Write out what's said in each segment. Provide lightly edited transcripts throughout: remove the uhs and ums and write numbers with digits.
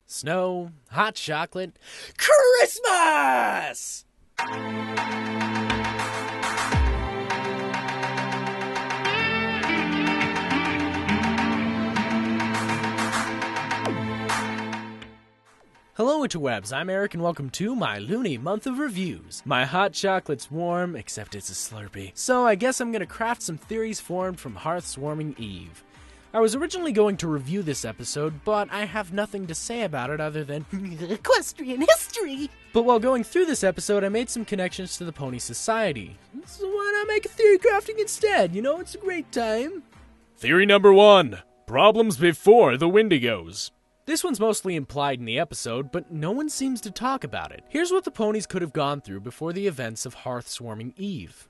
snow, hot chocolate, Christmas! Hello interwebs, I'm Eric and welcome to my Looney Month of Reviews. My hot chocolate's warm, except it's a Slurpee. So I guess I'm gonna craft some theories formed from Hearths warming Eve. I was originally going to review this episode, but I have nothing to say about it other than equestrian history. But while going through this episode, I made some connections to the Pony Society. So why not make a theory crafting instead? You know, it's a great time. Theory number 1. Problems before the Wendigos. This one's mostly implied in the episode, but no one seems to talk about it. Here's what the ponies could have gone through before the events of Hearths warming Eve.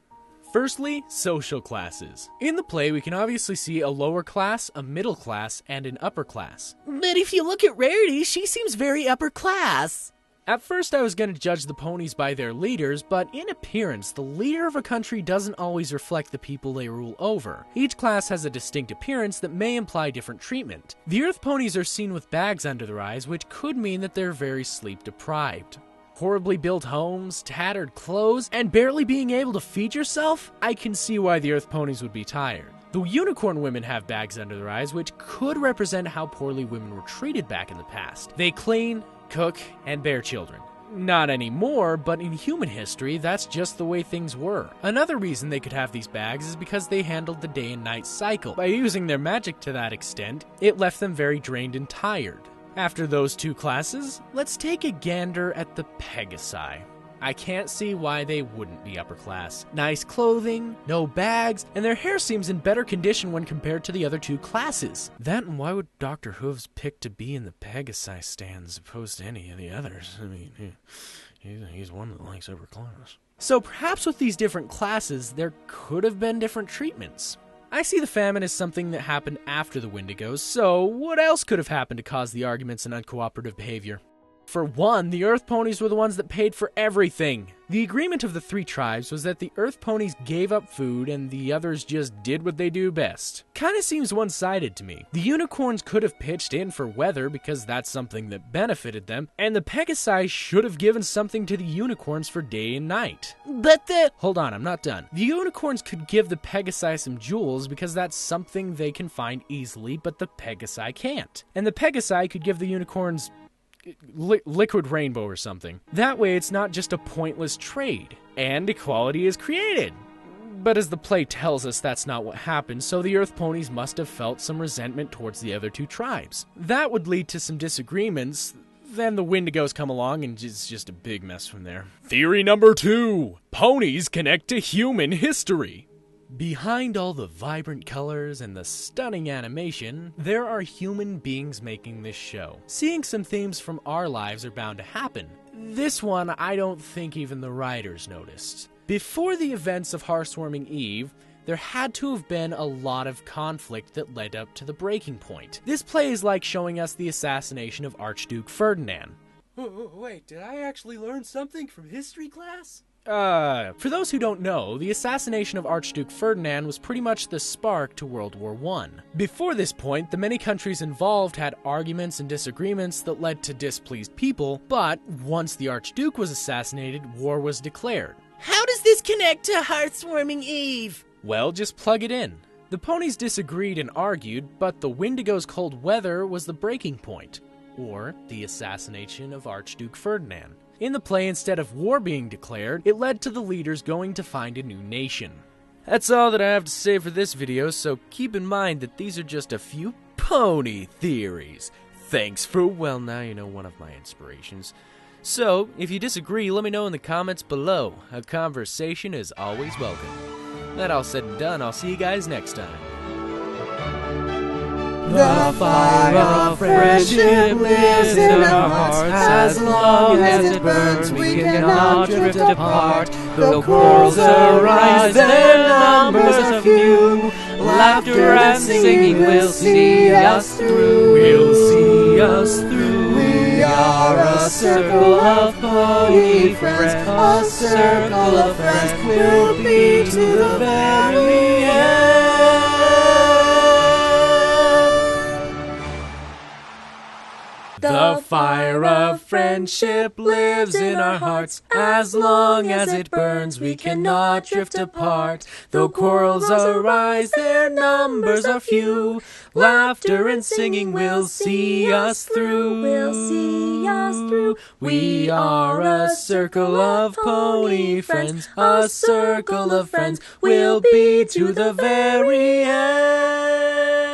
Firstly, social classes. In the play, we can obviously see a lower class, a middle class, and an upper class. But if you look at Rarity, she seems very upper class. At first, I was going to judge the ponies by their leaders, but in appearance, the leader of a country doesn't always reflect the people they rule over. Each class has a distinct appearance that may imply different treatment. The Earth ponies are seen with bags under their eyes, which could mean that they're very sleep-deprived. Horribly built homes, tattered clothes, and barely being able to feed yourself? I can see why the Earth ponies would be tired. The unicorn women have bags under their eyes, which could represent how poorly women were treated back in the past. They clean, cook, and bear children. Not anymore, but in human history, that's just the way things were. Another reason they could have these bags is because they handled the day and night cycle. By using their magic to that extent, it left them very drained and tired. After those two classes, let's take a gander at the Pegasi. I can't see why they wouldn't be upper class. Nice clothing, no bags, and their hair seems in better condition when compared to the other two classes. That and why would Dr. Hooves pick to be in the Pegasi stand as opposed to any of the others? I mean, he's one that likes upper class. So perhaps with these different classes, there could have been different treatments. I see the famine as something that happened after the Wendigos, so what else could have happened to cause the arguments and uncooperative behavior? For one, the Earth Ponies were the ones that paid for everything. The agreement of the three tribes was that the Earth Ponies gave up food and the others just did what they do best. Kinda seems one-sided to me. The unicorns could have pitched in for weather because that's something that benefited them, and the Pegasi should have given something to the unicorns for day and night. But Hold on, I'm not done. The unicorns could give the Pegasi some jewels because that's something they can find easily, but the Pegasi can't. And the Pegasi could give the unicorns liquid rainbow or something. That way it's not just a pointless trade, and equality is created. But as the play tells us, that's not what happened, so the Earth Ponies must have felt some resentment towards the other two tribes. That would lead to some disagreements, then the Wendigos come along and it's just a big mess from there. Theory number 2. Ponies connect to human history. Behind all the vibrant colors and the stunning animation, there are human beings making this show. Seeing some themes from our lives are bound to happen. This one, I don't think even the writers noticed. Before the events of Hearthswarming Eve, there had to have been a lot of conflict that led up to the breaking point. This play is like showing us the assassination of Archduke Ferdinand. Wait, did I actually learn something from history class? For those who don't know, the assassination of Archduke Ferdinand was pretty much the spark to World War I. Before this point, the many countries involved had arguments and disagreements that led to displeased people, but once the Archduke was assassinated, war was declared. how does this connect to Hearthswarming Eve? Well, just plug it in. The ponies disagreed and argued, but the Wendigos' cold weather was the breaking point, or the assassination of Archduke Ferdinand. In the play, instead of war being declared, it led to the leaders going to find a new nation. That's all that I have to say for this video, so keep in mind that these are just a few pony theories. Thanks for, well, now you know one of my inspirations. So, if you disagree, let me know in the comments below. A conversation is always welcome. That all said and done, I'll see you guys next time. The fire of friendship lives in our hearts. As long as it burns, we cannot drift apart. Though quarrels arise, their numbers are few. Laughter and singing will see us through. We'll see us through. We are a circle of pony friends. A circle of friends will be to the very end. The fire of friendship lives in our hearts. As long as it burns, we cannot drift apart. Though quarrels arise, their numbers are few. Laughter and singing will see us through. We are a circle of pony friends. A circle of friends will be to the very end.